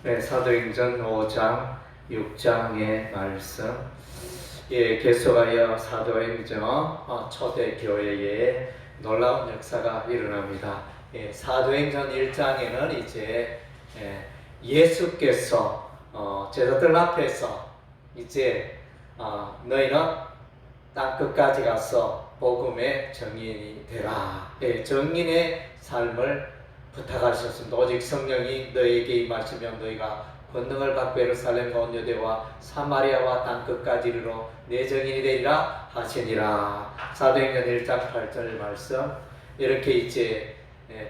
네, 사도행전 5장, 6장의 말씀. 예, 계속하여 사도행전 초대교회에 놀라운 역사가 일어납니다. 예, 사도행전 1장에는 이제 예수께서 제자들 앞에서 이제 너희는 땅 끝까지 가서 복음의 증인이 되라. 예, 증인의 삶을 부탁하셨습니다. 오직 성령이 너희에게 임하시면 너희가 권능을 받고 예루살렘과 온 유대와 사마리아와 땅 끝까지 이르러 내 증인이 되리라 하시니라. 사도행전 1장 8절 말씀. 이렇게 이제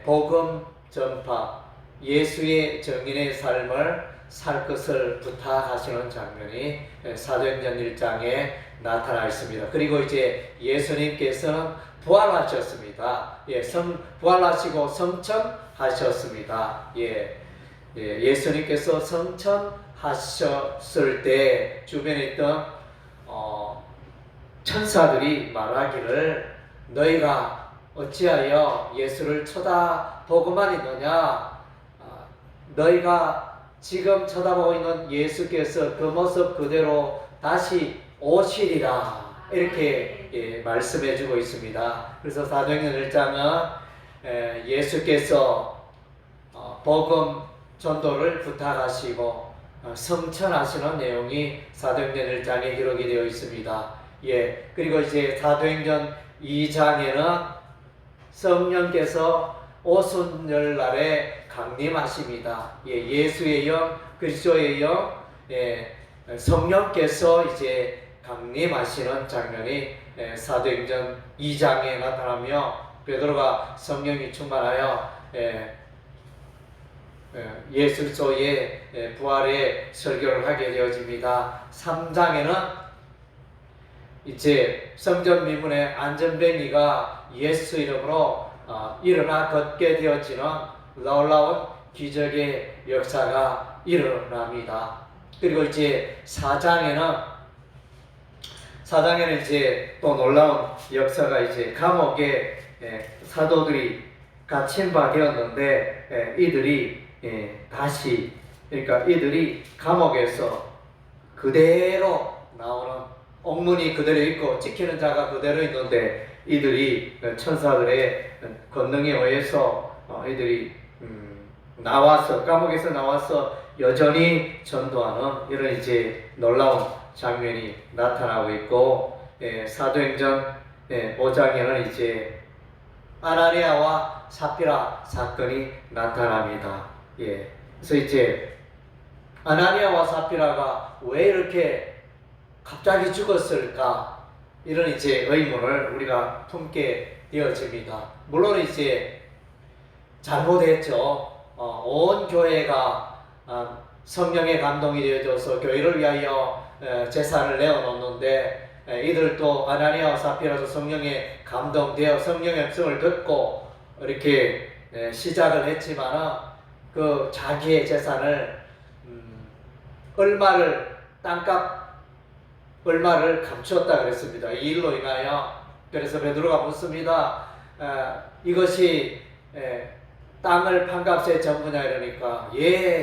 복음 전파, 예수의 증인의 삶을 살 것을 부탁하시는 장면이 사도행전 1장에 나타나 있습니다. 그리고 이제 예수님께서는 부활하셨습니다. 부활하시고 성천하셨습니다. 예수님께서 성천하셨을 때 주변에 있던 천사들이 말하기를 너희가 어찌하여 예수를 쳐다보고만 있느냐? 너희가 지금 쳐다보고 있는 예수께서 그 모습 그대로 다시 오시리라. 이렇게 말씀해주고 있습니다. 그래서 사도행전 1장은 예수께서 복음 전도를 부탁하시고 성천하시는 내용이 사도행전 1장에 기록이 되어 있습니다. 그리고 이제 사도행전 2장에는 성령께서 오순절날에 강림하십니다. 예수의 영, 그리스도의 영, 성령께서 이제 강림하시는 장면이 사도행전 2장에 나타나며 베드로가 성령이 충만하여 예수 그리스도의 부활의 설교를 하게 되어집니다. 3장에는 이제 성전 미문의 안전뱅이가 예수 이름으로 일어나 걷게 되어지는 놀라운 기적의 역사가 일어납니다. 그리고 이제 4장에는 이제 또 놀라운 역사가 이제 감옥에 사도들이 갇힌 바 되었는데 이들이 다시 이들이 감옥에서 그대로 나오는 옥문이 그대로 있고 지키는 자가 그대로 있는데 이들이 천사들의 권능에 의해서 이들이 나와서 감옥에서 나와서 여전히 전도하는 이런 이제 놀라운 장면이 나타나고 있고 사도행전 5장에는 이제 아나니아와 삽비라 사건이 나타납니다. 그래서 이제 아나니아와 삽비라가 왜 이렇게 갑자기 죽었을까? 이런 이제 의문을 우리가 품게 되어집니다. 물론 이제 잘못했죠. 온 교회가 성령의 감동이 되어져서 교회를 위하여 제사를 내어놓는데 이들도 아나니아와 삽비라도 성령에 감동되어 성령의 음성을 듣고 이렇게 시작을 했지만 그 자기의 재산을 땅값 얼마를 감추었다 그랬습니다. 이 일로 인하여. 그래서 베드로가 묻습니다. 이것이 땅을 판값의 전부냐 이러니까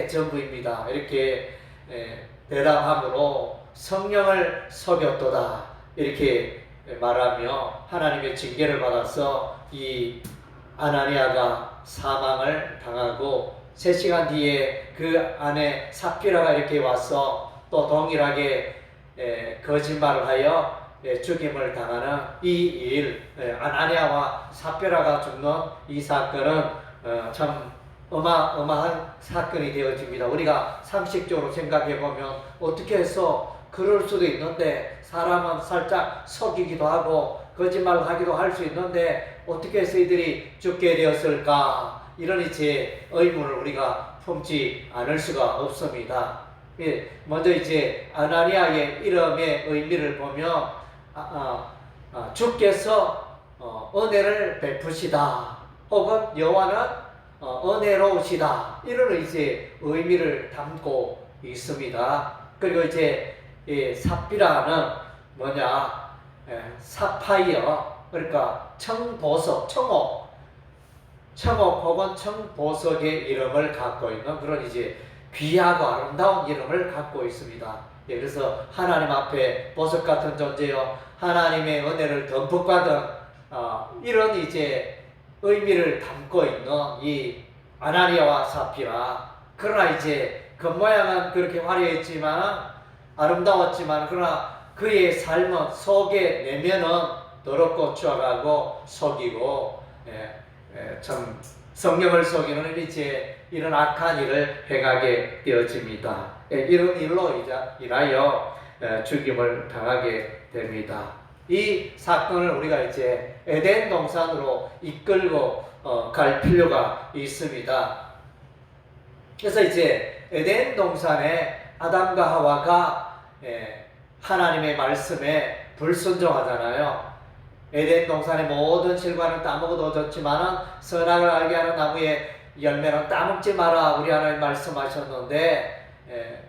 전부입니다. 이렇게 대답함으로 성령을 속였도다 이렇게 말하며 하나님의 징계를 받아서 이 아나니아가 사망을 당하고 3시간 뒤에 그 안에 삽비라가 이렇게 와서 또 동일하게 거짓말을 하여 죽임을 당하는 이 일, 아나니아와 삽비라가 죽는 이 사건은 참 어마어마한 사건이 되어집니다. 우리가 상식적으로 생각해보면 어떻게 해서 그럴 수도 있는데 사람은 살짝 속이기도 하고 거짓말을 하기도 할 수 있는데 어떻게 해서 이들이 죽게 되었을까? 이런 이제 의문을 우리가 품지 않을 수가 없습니다. 먼저 이제 아나니아의 이름의 의미를 보면 주께서 은혜를 베푸시다 혹은 여호와는 은혜로우시다 이런 이제 의미를 담고 있습니다. 그리고 이제 삽비라는 뭐냐? 사파이어, 그러니까 청보석, 청옥 혹은 청보석의 이름을 갖고 있는 그런 이제 귀하고 아름다운 이름을 갖고 있습니다. 예, 그래서 하나님 앞에 보석 같은 존재요, 하나님의 은혜를 듬뿍 받은 이런 이제 의미를 담고 있는 이 아나니아와 사피라. 그러나 이제 겉모양은 그렇게 화려했지만, 아름다웠지만, 그러나 그의 삶은 속에 내면은 더럽고 추악하고 속이고, 참 성령을 속이는 이제 이런 악한 일을 행하게 되어집니다. 이런 일로 인하여 죽임을 당하게 됩니다. 이 사건을 우리가 이제 에덴 동산으로 이끌고 갈 필요가 있습니다. 그래서 이제 에덴 동산에 아담과 하와가 하나님의 말씀에 불순종하잖아요. 에덴 동산의 모든 실과는 따먹어도 좋지만 선악을 알게 하는 나무의 열매는 따먹지 마라, 우리 하나님 말씀하셨는데,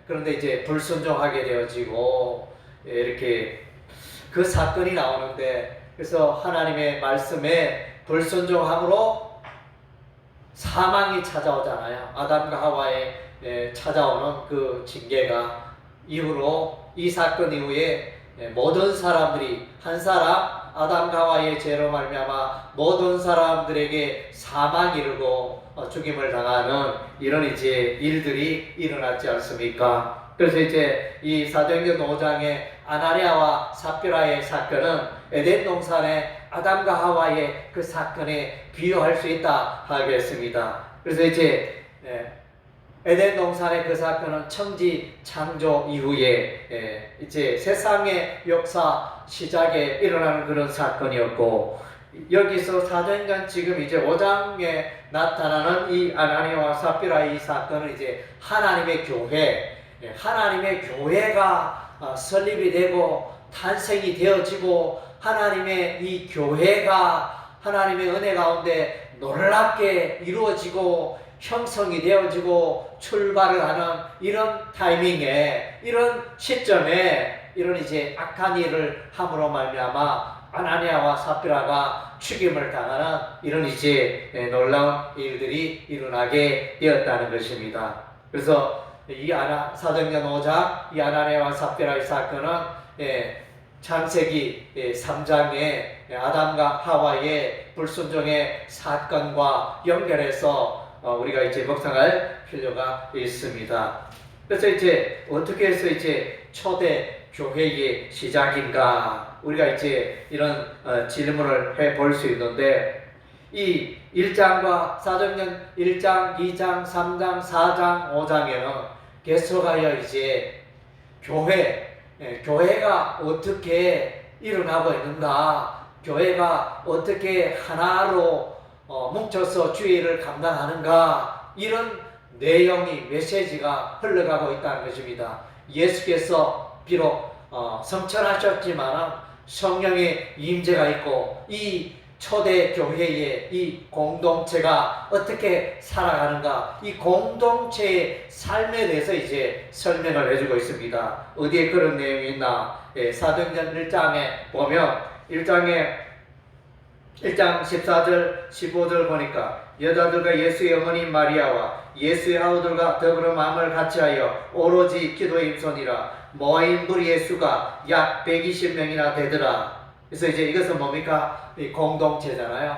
그런데 이제 불순종하게 되어지고, 이렇게 그 사건이 나오는데, 그래서 하나님의 말씀에 불순종함으로 사망이 찾아오잖아요. 아담과 하와에 찾아오는 그 징계가, 이후로 이 사건 이후에 모든 사람들이, 한 사람 아담과 하와의 죄로 말미암아 모든 사람들에게 사망이 이르고 죽임을 당하는 이런 이제 일들이 일어났지 않습니까? 그래서 이제 이 사도행전 5장의 아나니아와 삽비라의 사건은 에덴 동산의 아담과 하와의 그 사건에 비유할 수 있다 하겠습니다. 그래서 이제 에덴 동산의 그 사건은 천지 창조 이후에 이제 세상의 역사 시작에 일어나는 그런 사건이었고, 여기서 사도행전 지금 이제 5장에 나타나는 이 아나니아와 삽비라의 이 사건은 이제 하나님의 교회, 하나님의 교회가 설립이 되고 탄생이 되어지고, 하나님의 이 교회가 하나님의 은혜 가운데 놀랍게 이루어지고 형성이 되어지고 출발을 하는 이런 타이밍에, 이런 시점에 이런 이제 악한 일을 함으로 말미암아 아나니아와 삽비라가 죽임을 당하는 이런 이제 놀라운 일들이 일어나게 되었다는 것입니다. 그래서 이 사도행전 5장 이 아나니아와 삽비라의 사건은 창세기 3장의 아담과 하와의 불순종의 사건과 연결해서 우리가 이제 묵상할 필요가 있습니다. 그래서 이제 어떻게 해서 이제 초대 교회의 시작인가, 우리가 이제 이런 질문을 해볼 수 있는데, 이 1장과 사도행전 1장, 2장, 3장, 4장, 5장에는 계속하여 이제 교회가 어떻게 일어나고 있는가, 교회가 어떻게 하나로 뭉쳐서 주의를 감당하는가, 이런 내용이, 메시지가 흘러가고 있다는 것입니다. 예수께서 비록 성천하셨지만 성령의 임재가 있고, 이 초대 교회의 이 공동체가 어떻게 살아가는가, 이 공동체의 삶에 대해서 이제 설명을 해주고 있습니다. 어디에 그런 내용이 있나? 사도행전 1장에 보면 1장 14절 15절 보니까, 여자들과 예수의 어머니 마리아와 예수의 아우들과 더불어 마음을 같이하여 오로지 기도에 임손이라 모인 무리의 수가 약 120명이나 되더라. 그래서 이제 이것은 뭡니까? 이 공동체잖아요.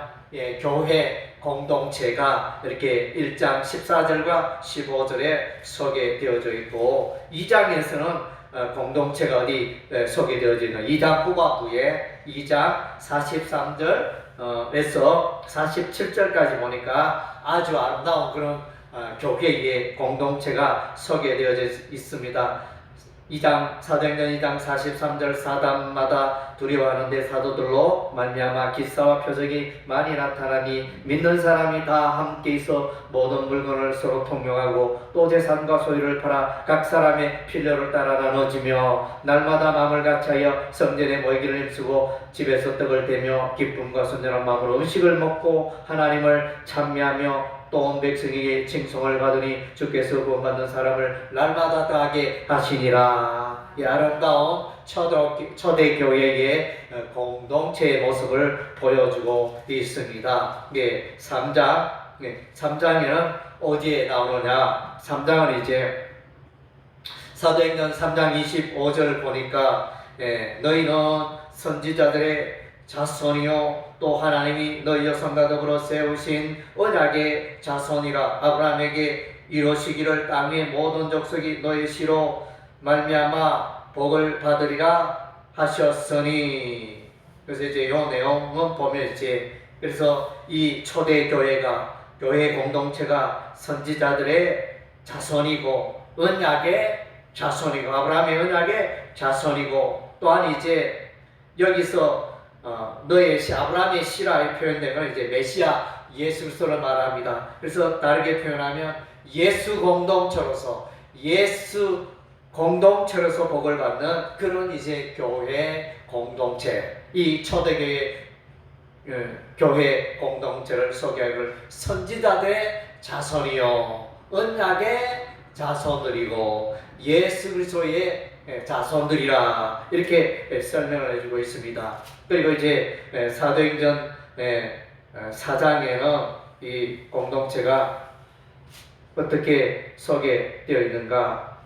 교회 공동체가 이렇게 1장 14절과 15절에 소개되어져 있고, 2장에서는 공동체가 어디 소개되어져 있는 2장 후반부에 2장 43절에서 47절까지 보니까 아주 아름다운 그런 교회의 공동체가 소개되어져 있습니다. 2장 사도행전 2장 43절, 사단마다 두려워하는데 사도들로 말미암아 기사와 표적이 많이 나타나니 믿는 사람이 다 함께 있어 모든 물건을 서로 통용하고 또 재산과 소유를 팔아 각 사람의 필요를 따라 나눠지며 날마다 마음을 같이하여 성전에 모이기를 힘쓰고 집에서 떡을 떼며 기쁨과 순전한 마음으로 음식을 먹고 하나님을 찬미하며 또 온 백성에게 칭송을 받으니 주께서 구원받는 사람을 날마다 더하게 하시니라. 이 아름다운 초대 교회의 공동체의 모습을 보여주고 있습니다. 3장 3장에는 어디에 나오느냐? 3장은 이제 사도행전 3장 25절 보니까 너희는 선지자들의 자손이요 또 하나님이 너희 조상과 더불어 세우신 언약의 자손이라. 아브라함에게 이루시기를 땅의 모든 족속이 너희 씨로 말미암아 복을 받으리라 하셨으니. 그래서 이제 이 내용은 보면 이제 그래서 이 초대 교회 공동체가 선지자들의 자손이고 언약의 자손이고 아브라함의 언약의 자손이고, 또한 이제 여기서 너의 씨, 아브라함의 씨라 표현된 건 이제 메시아 예수 그리스도를 말합니다. 그래서 다르게 표현하면 예수 공동체로서 복을 받는 그런 이제 교회 공동체, 이 초대교회 교회 공동체를 소개하기를 선지자들의 자손이요 언약의 자손들이고 예수 그리스도의 자손들이라, 이렇게 설명을 해주고 있습니다. 그리고 이제 사도행전 4장에는 이 공동체가 어떻게 소개되어 있는가?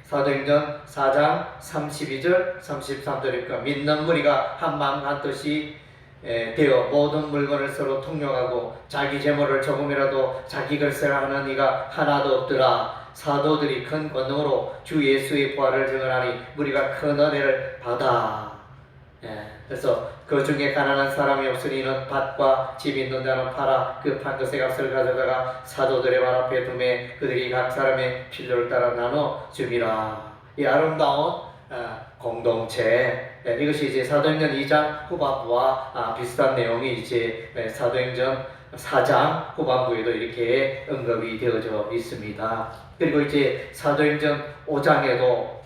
사도행전 4장 32절 33절이니까 믿는 무리가 한 마음 한 뜻이 되어 모든 물건을 서로 통용하고 자기 재물을 조금이라도 자기 글쎄라 하는 이가 하나도 없더라. 사도들이 큰 권능으로 주 예수의 부활을 증언하니 무리가 큰 은혜를 받아. 그래서 그 중에 가난한 사람이 없으니 이는 밭과 집 있는 자는 팔아 그 판 것의 값을 가져다가 사도들의 발 앞에 두매 그들이 각 사람의 필요를 따라 나눠 줍니다. 이 아름다운 공동체, 이것이 이제 사도행전 2장 후반부와 비슷한 내용이 이제 사도행전 4장 후반부에도 이렇게 언급이 되어져 있습니다. 그리고 이제 사도행전 5장에도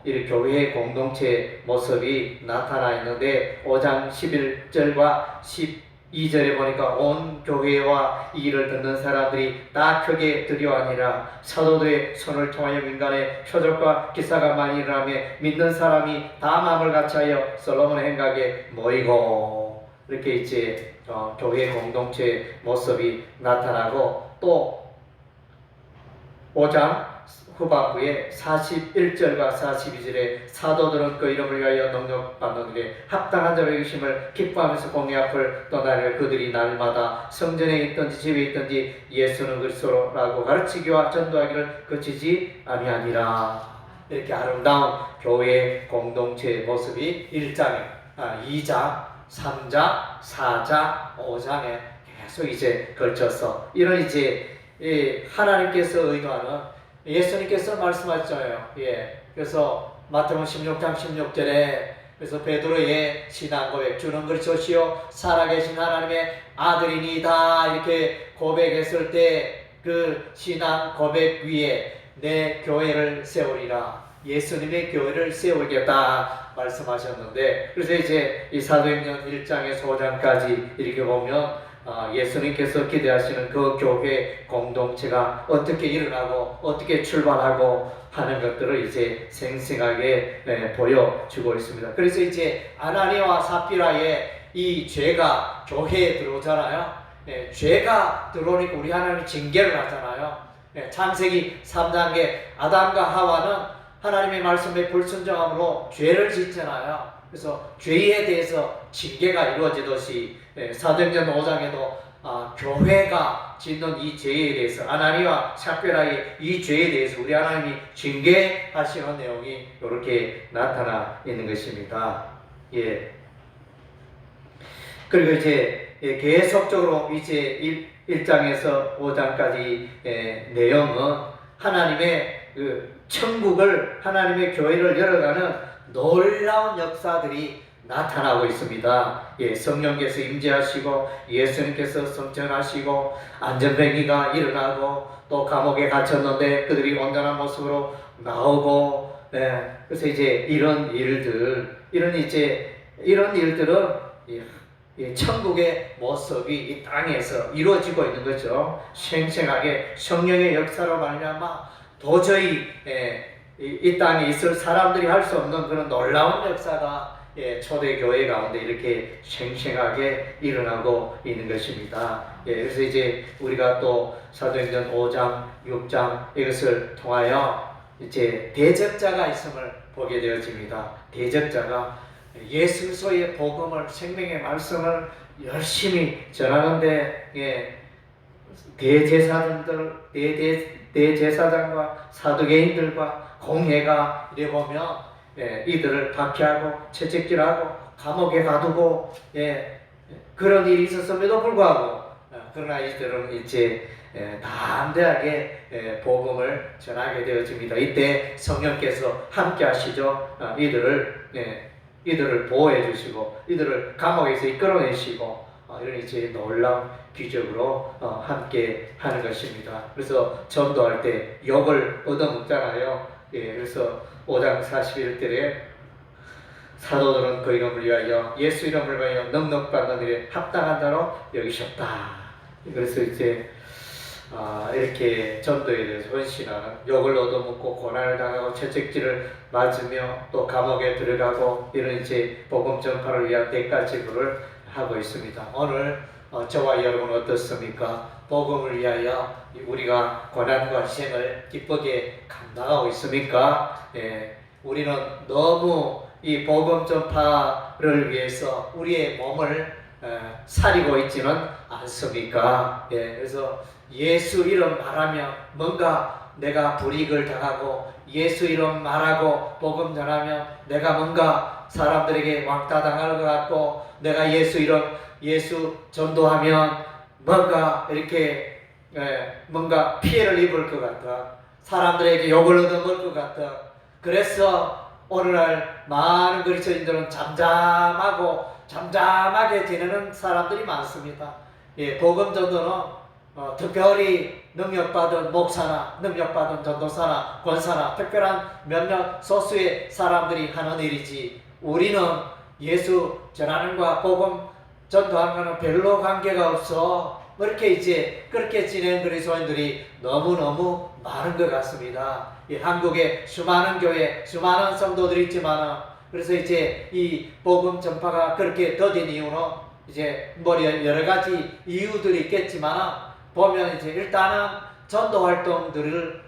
이 교회의 공동체 모습이 나타나 있는데 5장 11절과 12절에 보니까 온 교회와 이 일을 듣는 사람들이 다 크게 두려워하니라. 사도들의 손을 통하여 민간의 표적과 기사가 많이 일어나며 믿는 사람이 다 마음을 같이하여 솔로몬의 행각에 모이고, 이렇게 이제 교회 공동체 모습이 나타나고, 또 5장 후반부에 41절과 42절에 사도들은 그 이름을 위하여 능력받는 일에 합당한 자로 여기심을 기뻐하면서 공의 앞을 떠나려 그들이 날마다 성전에 있든지 집에 있든지 예수는 그리스도라고 가르치기와 전도하기를 그치지 아니하니라. 이렇게 아름다운 교회 공동체의 모습이 2장, 3장, 4장, 5장에 계속 이제 걸쳐서 이런 이제 하나님께서 의도하는, 예수님께서 말씀하셨잖아요. 그래서 마태복음 16장 16절에 그래서 베드로의 신앙 고백, 주는 그리스도시요 살아계신 하나님의 아들이니다, 이렇게 고백했을 때 그 신앙 고백 위에 내 교회를 세우리라, 예수님의 교회를 세우겠다 말씀하셨는데, 그래서 이제 이 사도행전 1장에서 5장까지 이렇게 보면 예수님께서 기대하시는 그 교회 공동체가 어떻게 일어나고 어떻게 출발하고 하는 것들을 이제 생생하게 보여주고 있습니다. 그래서 이제 아나니아와 삽비라의 이 죄가 교회에 들어오잖아요. 죄가 들어오니까 우리 하나님이 징계를 하잖아요. 창세기 3장에 아담과 하와는 하나님의 말씀에 불순종함으로 죄를 짓잖아요. 그래서 죄에 대해서 징계가 이루어지듯이 사도행전 5장에도 교회가 짓는 이 죄에 대해서, 아나니아와 삽비라의 이 죄에 대해서 우리 하나님이 징계하시는 내용이 이렇게 나타나 있는 것입니다. 그리고 이제 계속적으로 이제 1장에서 5장까지 내용은 하나님의 그 천국을, 하나님의 교회를 열어가는 놀라운 역사들이 나타나고 있습니다. 성령께서 임재하시고 예수님께서 성천하시고 안전뱅이가 일어나고 또 감옥에 갇혔는데 그들이 온전한 모습으로 나오고, 그래서 이제 이런 일들은 천국의 모습이 이 땅에서 이루어지고 있는 거죠. 생생하게 성령의 역사로 말미암아 도저히 이 땅에 있을 사람들이 할 수 없는 그런 놀라운 역사가 초대교회 가운데 이렇게 생생하게 일어나고 있는 것입니다. 그래서 이제 우리가 또 사도행전 5장, 6장 이것을 통하여 이제 대적자가 있음을 보게 되어집니다. 대적자가 예수 그리스도의 복음을, 생명의 말씀을 열심히 전하는데 대제사장과 사두개인들과 공회가 이래 보면 이들을 박해하고 채찍질하고 감옥에 가두고 그런 일이 있었음에도 불구하고 그러나 이들은 이제 담대하게 복음을 전하게 되어집니다. 이때 성령께서 함께 하시죠. 이들을 보호해 주시고 이들을 감옥에서 이끌어내시고 이런 이제 놀라운 기적으로 함께 하는 것입니다. 그래서 전도할 때 욕을 얻어먹잖아요. 그래서 5장 41절에 사도들은 그 이름을 위하여 예수 이름을 위하여 넉넉받는 일에 합당한 자로 여기셨다. 그래서 이제 이렇게 전도에 대해서 헌신하는, 욕을 얻어먹고 고난을 당하고 채찍질을 맞으며 또 감옥에 들어가고 이런 이제 복음 전파를 위한 대가 지불을 하고 있습니다. 오늘 저와 여러분 어떻습니까? 복음을 위하여 우리가 고난과 희생을 기쁘게 감당하고 있습니까? 우리는 너무 이 복음 전파를 위해서 우리의 몸을 사리고 있지는 않습니까? 그래서 예수 이름 말하며 뭔가 내가 불이익을 당하고 예수 이름 말하고 복음 전하며 내가 뭔가 사람들에게 왕따당할 것 같고 내가 예수 전도하면 뭔가 이렇게 뭔가 피해를 입을 것 같아. 사람들에게 욕을 얻어먹을 것 같아. 그래서 오늘날 많은 그리스도인들은 잠잠하게 지내는 사람들이 많습니다. 복음 전도는 특별히 능력받은 목사나 능력받은 전도사나 권사나 특별한 몇몇 소수의 사람들이 하는 일이지 우리는 예수 전하는 것과 복음 전도하는 것은 별로 관계가 없어. 그렇게 지낸 그리스도인들이 너무너무 많은 것 같습니다. 한국에 수많은 교회, 수많은 성도들이 있지만 그래서 이제 이 복음 전파가 그렇게 더딘 이유는 이제 여러 가지 이유들이 있겠지만 보면 이제 일단은 전도를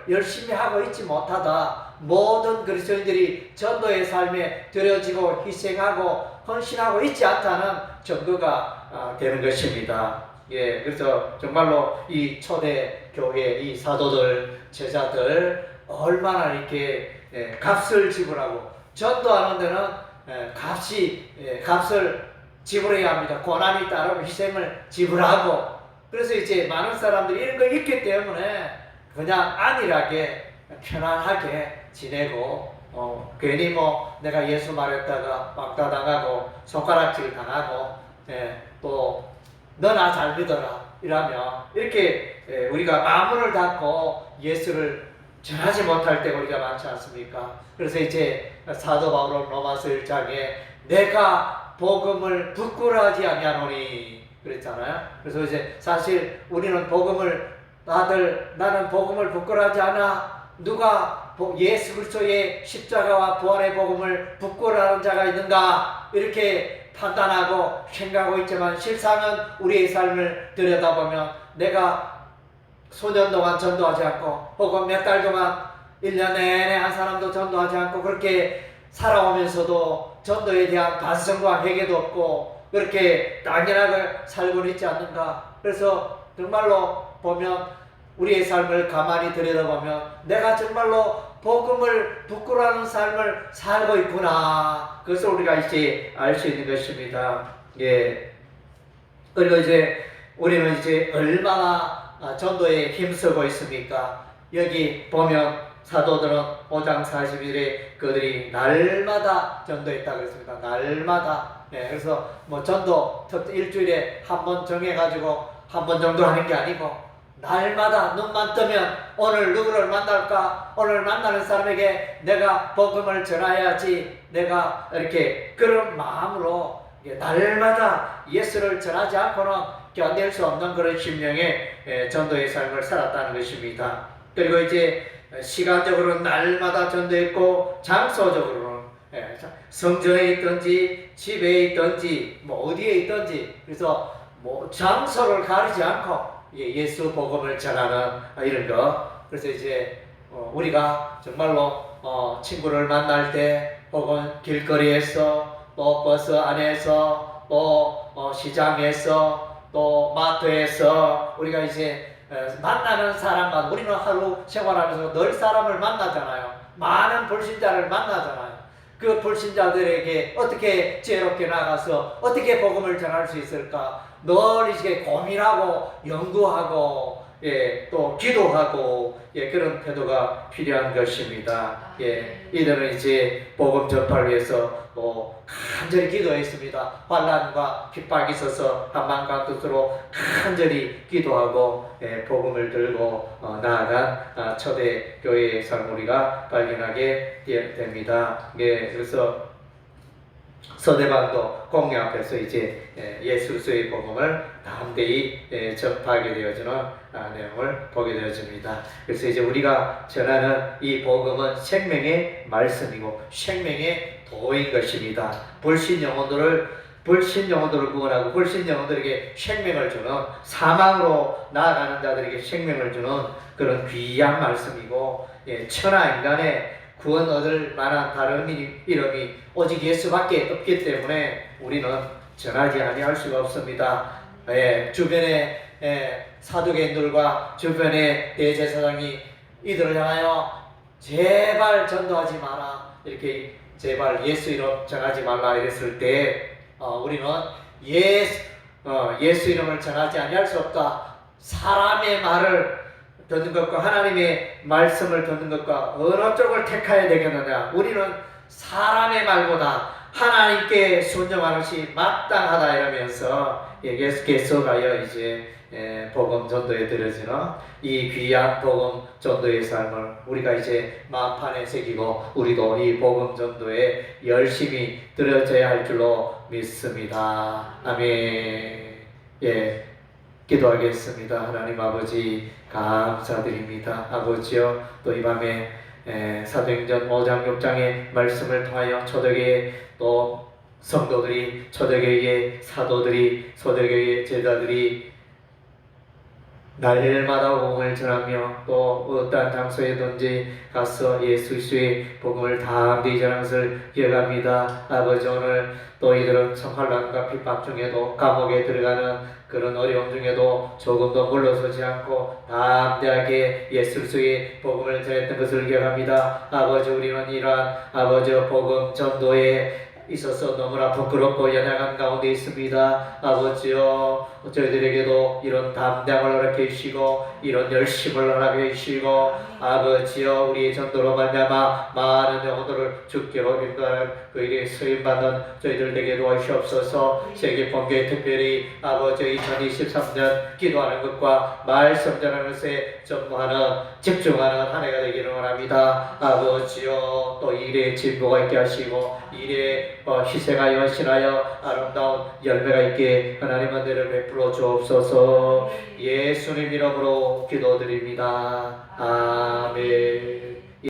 열심히 하고 있지 못하다. 모든 그리스도인들이 전도의 삶에 들여지고 희생하고 헌신하고 있지 않다는 증거가 되는 것입니다. 그래서 정말로 이 초대 교회, 이 사도들, 제자들 얼마나 이렇게 값을 지불하고 전도하는 데는 값을 지불해야 합니다. 고난이 따르고 희생을 지불하고 그래서 이제 많은 사람들이 이런 거 있기 때문에 그냥 안일하게 편안하게 지내고 괜히 내가 예수 말했다가 왕따당하고 손가락질 당하고 또 너나 잘 믿어라 이러면 이렇게 우리가 마음을 닫고 예수를 전하지 못할 때가 우리가 많지 않습니까? 그래서 이제 사도 바울은 로마서 1장에 내가 복음을 부끄러워하지 아니하노니 그랬잖아요. 그래서 이제 사실 우리는 나는 복음을 부끄러워하지 않아. 누가 예수 그리스도의 십자가와 부활의 복음을 부끄러워하는 자가 있는가 이렇게 판단하고 생각하고 있지만 실상은 우리의 삶을 들여다보면 내가 수년 동안 전도하지 않고 혹은 몇 달 동안 1년 내내 한 사람도 전도하지 않고 그렇게 살아오면서도 전도에 대한 반성과 회개도 없고 그렇게 당연하게 살고 있지 않는가. 그래서 정말로 보면 우리의 삶을 가만히 들여다보면 내가 정말로 복음을 부끄러워하는 삶을 살고 있구나. 그것을 우리가 이제 알 수 있는 것입니다. 그리고 이제 우리는 이제 얼마나 전도에 힘쓰고 있습니까? 여기 보면 사도들은 5장 40일에 그들이 날마다 전도했다고 했습니다. 날마다. 그래서 전도 일주일에 한 번 정해가지고 한 번 정도 하는 게 아니고 날마다 눈만 뜨면 오늘 누구를 만날까? 오늘 만나는 사람에게 내가 복음을 전해야지. 내가 이렇게 그런 마음으로 날마다 예수를 전하지 않고는 견딜 수 없는 그런 심령의 전도의 삶을 살았다는 것입니다. 그리고 이제 시간적으로는 날마다 전도했고 장소적으로는 성전에 있든지 집에 있든지 뭐 어디에 있든지 그래서 뭐 장소를 가리지 않고 예수 복음을 전하는 이런 거. 그래서 이제 우리가 정말로 친구를 만날 때 혹은 길거리에서 또 버스 안에서 또 시장에서 또 마트에서 우리가 이제 만나는 사람만 우리는 하루 생활하면서 늘 사람을 만나잖아요. 많은 불신자를 만나잖아요. 그 불신자들에게 어떻게 지혜롭게 나가서 어떻게 복음을 전할 수 있을까 늘 이제 고민하고 연구하고 또 기도하고 그런 태도가 필요한 것입니다. 이들은 이제 복음 전파를 위해서 간절히 기도했습니다. 환난과 핍박이 있어서 한마음과 뜻으로 간절히 기도하고 복음을 들고 나아간 초대 교회의 삶을 우리가 발견하게 됩니다. 그래서 서대반도 공회 앞에서 이제 예수의 복음을 담대히 접하게 되어지는 내용을 보게 되어집니다. 그래서 이제 우리가 전하는 이 복음은 생명의 말씀이고 생명의 도인 것입니다. 불신 영혼들을 구원하고 불신 영혼들에게 생명을 주는 사망으로 나아가는 자들에게 생명을 주는 그런 귀한 말씀이고 천하 인간의 구원 얻을 만한 다른 이름이 오직 예수밖에 없기 때문에 우리는 전하지 아니할 수가 없습니다. 주변의 사두개인들과 주변의 대제사장이 이들을 향하여 제발 전도하지 마라 이렇게 제발 예수 이름 전하지 말라 이랬을 때 우리는 예수 이름을 전하지 아니할 수 없다. 사람의 말을 듣는 것과 하나님의 말씀을 듣는 것과 어느 쪽을 택해야 되겠느냐. 우리는 사람의 말보다 하나님께 순종하는 것이 마땅하다 이러면서 계속해서 가여 이제 복음 전도에 들어지는 이 귀한 복음 전도의 삶을 우리가 이제 마음판에 새기고 우리도 이 복음 전도에 열심히 들어져야 할 줄로 믿습니다. 아멘. 기도하겠습니다. 하나님 아버지 감사드립니다. 아버지여 또 이 밤에 사도행전 5장 6장의 말씀을 통하여 초대교회 또 성도들이 초대교회의 사도들이 초대교회의 제자들이 날마다 복음을 전하며 또 어떠한 장소에든지 가서 예수의 복음을 담대히 전하는 것을 기억합니다. 아버지 오늘 또 이들은 환난과 핍박 중에도 감옥에 들어가는 그런 어려움 중에도 조금도 물러서지 않고 담대하게 예수의 복음을 전했던 것을 기억합니다. 아버지 우리는 이러한 아버지 복음 전도에 있어서 너무나 부끄럽고 연약한 가운데 있습니다. 아버지여 저희들에게도 이런 담당을 허락해 주시고 이런 열심을 허락해 주시고 아버지여 우리의 전도로 말미암아 많은 영혼들을 주께로 인도하는 그 일에 쓰임받는 저희들 되게 도와주시옵소서. 세계 본교회 특별히 아버지 2023년 기도하는 것과 말씀 전하는 것에 전무하는 집중하는 한 해가 되기를 원합니다. 아버지여 또 일에 진보가 있게 하시고 일에 희생하여 헌신하여 아름다운 열매가 있게 하나님 은혜를 베풀어 주옵소서. 예수님 이름으로 기도드립니다. 아멘.